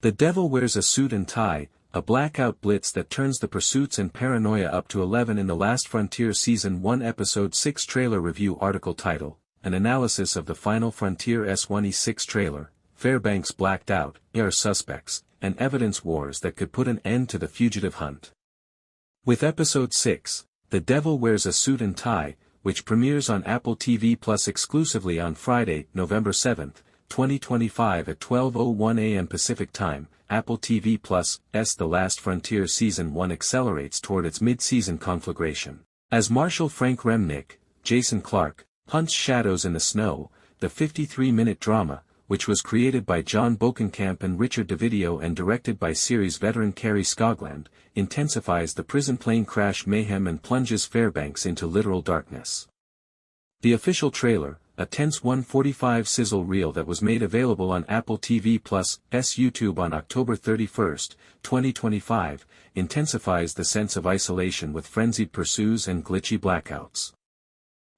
The Devil Wears a Suit and Tie, a blackout blitz that turns the pursuits and paranoia up to 11 in The Last Frontier Season 1 Episode 6 Trailer Review Article Title, an analysis of the Final Frontier S1E6 trailer, Fairbanks blacked out, air suspects, and evidence wars that could put an end to the fugitive hunt. With Episode 6, The Devil Wears a Suit and Tie, which premieres on Apple TV Plus exclusively on Friday, November 7, 2025 at 12:01 a.m. Pacific Time, Apple TV Plus' The Last Frontier Season 1 accelerates toward its mid-season conflagration. As Marshal Frank Remnick, Jason Clarke, hunts shadows in the snow, the 53-minute drama, which was created by John Bokenkamp and Richard DeVideo and directed by series veteran Kari Skogland, intensifies the prison plane crash mayhem and plunges Fairbanks into literal darkness. The official trailer, a tense 1:45 sizzle reel that was made available on Apple TV Plus' YouTube on October 31, 2025, intensifies the sense of isolation with frenzied pursuits and glitchy blackouts.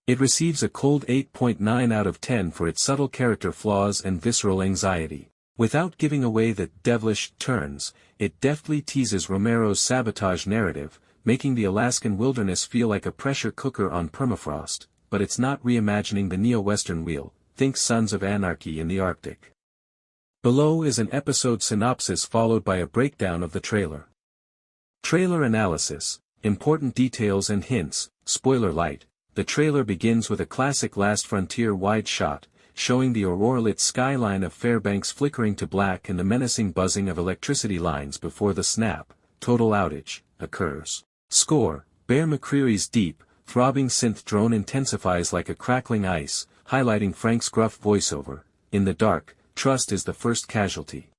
It receives a cold 8.9 out of 10 for its subtle character flaws and visceral anxiety. Without giving away the devilish turns, it deftly teases Romero's sabotage narrative, making the Alaskan wilderness feel like a pressure cooker on permafrost, but it's not reimagining the neo-Western wheel, think Sons of Anarchy in the Arctic. Below is an episode synopsis followed by a breakdown of the trailer. Trailer analysis, important details and hints, spoiler light. The trailer begins with a classic Last Frontier wide shot, showing the aurora-lit skyline of Fairbanks flickering to black and the menacing buzzing of electricity lines before the snap, total outage, occurs. Score, Bear McCreary's deep, throbbing synth drone intensifies like a crackling ice, highlighting Frank's gruff voiceover, "In the dark, trust is the first casualty."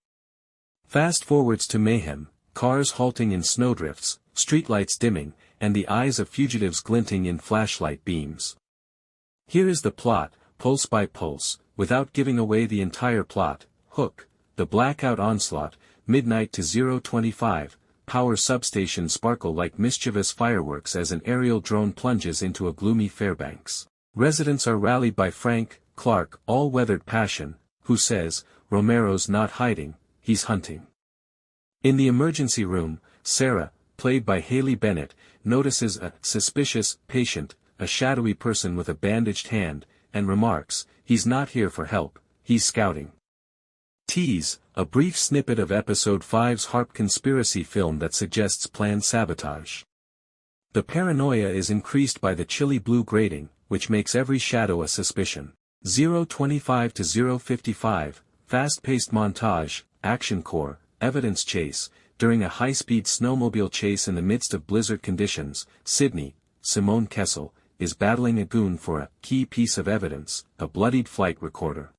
Fast forwards to mayhem, cars halting in snowdrifts, streetlights dimming, and the eyes of fugitives glinting in flashlight beams. Here is the plot, pulse by pulse, without giving away the entire plot. Hook, the Blackout Onslaught, midnight to 0:25, power substation sparkle like mischievous fireworks as an aerial drone plunges into a gloomy Fairbanks. Residents are rallied by Frank, Clarke, all-weathered passion, who says, "Romero's not hiding, he's hunting." In the emergency room, Sarah, played by Haley Bennett, notices a suspicious patient, a shadowy person with a bandaged hand, and remarks, "He's not here for help, he's scouting." Tease, a brief snippet of Episode 5's HARP conspiracy film that suggests planned sabotage. The paranoia is increased by the chilly blue grating, which makes every shadow a suspicion. 0:25 to 0:55, fast-paced montage, action core, evidence chase. During a high-speed snowmobile chase in the midst of blizzard conditions, Sydney, Simone Kessell, is battling a goon for a key piece of evidence, a bloodied flight recorder.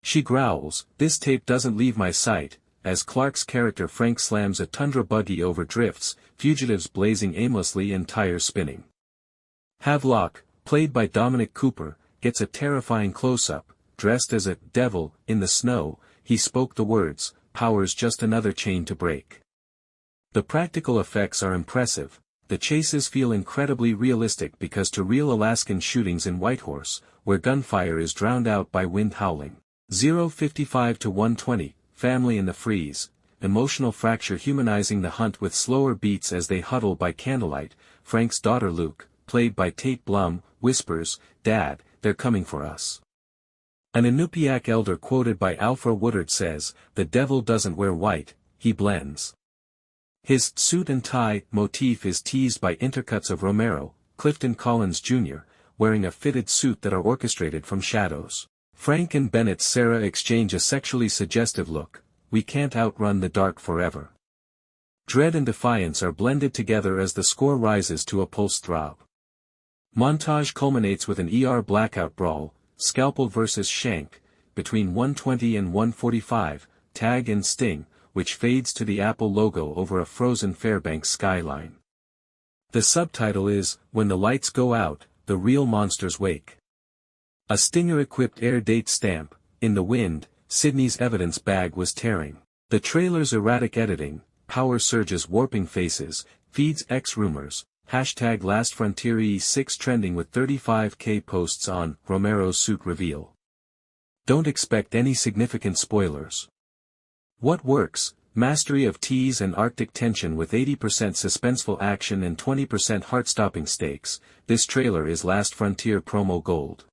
She growls, "This tape doesn't leave my sight," as Clarke's character Frank slams a tundra buggy over drifts, fugitives blazing aimlessly and tires spinning. Havelock, played by Dominic Cooper, gets a terrifying close-up, dressed as a devil in the snow. He spoke the words, "Power's just another chain to break." The practical effects are impressive. The chases feel incredibly realistic because to real Alaskan shootings in Whitehorse, where gunfire is drowned out by wind howling. 0:55 to 1:20, family in the freeze, emotional fracture humanizing the hunt with slower beats as they huddle by candlelight. Frank's daughter Luke, played by Tate Blum, whispers, "Dad, they're coming for us." An Inupiaq elder quoted by Alfred Woodard says, "The devil doesn't wear white, he blends." His suit and tie motif is teased by intercuts of Romero, Clifton Collins Jr., wearing a fitted suit that are orchestrated from shadows. Frank and Bennett's Sarah exchange a sexually suggestive look, "We can't outrun the dark forever." Dread and defiance are blended together as the score rises to a pulse throb. Montage culminates with an blackout brawl, Scalpel vs. Shank, between 1:20 and 1:45, Tag and Sting, which fades to the Apple logo over a frozen Fairbanks skyline. The subtitle is, "When the lights go out, the real monsters wake." A Stinger-equipped air date stamp, "In the wind, Sydney's evidence bag was tearing." The trailer's erratic editing, power surges warping faces, feeds X rumors, #LastFrontierE6 trending with 35K posts on Romero's suit reveal. Don't expect any significant spoilers. What works? Mastery of tease and Arctic tension with 80% suspenseful action and 20% heart-stopping stakes. This trailer is Last Frontier promo gold.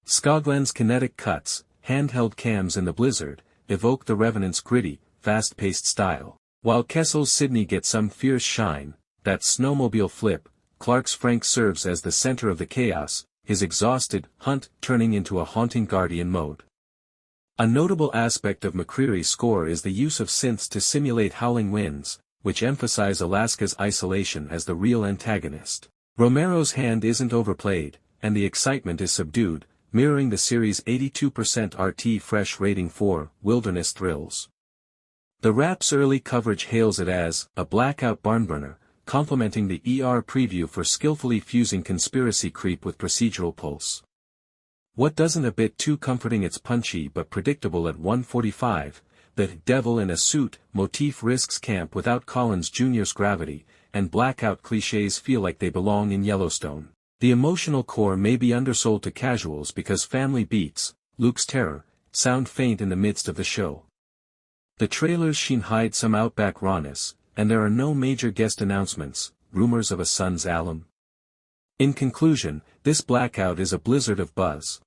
Skogland's kinetic cuts, handheld cams in the blizzard, evoke the Revenant's gritty, fast-paced style. While Kessell's Sydney gets some fierce shine, that snowmobile flip, Clarke's Frank serves as the center of the chaos, his exhausted hunt turning into a haunting guardian mode. A notable aspect of McCreary's score is the use of synths to simulate howling winds, which emphasize Alaska's isolation as the real antagonist. Romero's hand isn't overplayed, and the excitement is subdued, mirroring the series' 82% RT fresh rating for Wilderness Thrills. The rap's early coverage hails it as a blackout barnburner, complementing the ER preview for skillfully fusing conspiracy creep with procedural pulse. What doesn't a bit too comforting, it's punchy but predictable at 145, the devil in a suit motif risks camp without Collins Jr.'s gravity, and blackout clichés feel like they belong in Yellowstone. The emotional core may be undersold to casuals because family beats, Luke's terror, sound faint in the midst of the show. The trailer's sheen hide some outback rawness, and there are no major guest announcements, rumors of a Sons alum. In conclusion, this Blackout is a blizzard of buzz.